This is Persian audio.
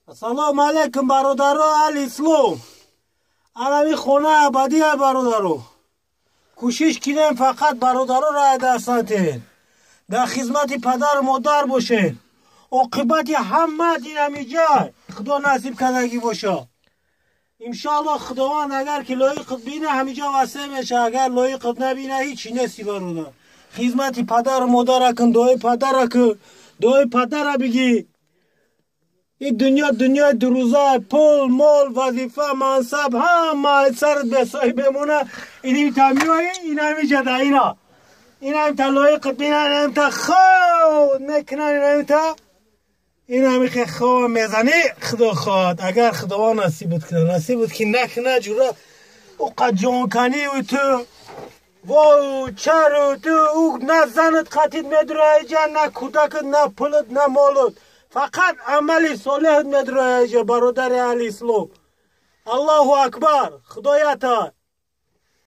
السلام علیکم برادرو اهل اسلام. عربی خونه ابدی برادرو. کوشش کردیم فقط برادرو را دست ندین. در خدمت پدر و مادر باشین. عاقبت همه دین همیجا خدا نصیب کردگی باشه. انشاءالله خداوند اگر که لایق بینه همیجا واسه میشه، اگر لایق نبینه هیچی نیستی برادر. خدمت پدر و مادر کن، دعای پدر کن، دعای پدر بگی. این دنیا دروزه، پول، مال، وظیفه، منصب همه سرت به صاحب بمونه. این تمیوی این همیشه ده اینا. این هم تا لایق بینه، این هم تا خود میکنن، این هم تا این همیشه خواه میزنه. خدا خواهد اگر خداوند نصیبت کنه، نصیبت که نکنه جوره او قد جان کنی و تو و چرا تو او نه زنت قطید میدره جا، نه کودکت، نه پولت، نه مالت، فقط عمل صالحت میدره جا برادر اهل اسلام. الله اکبر. خدایتا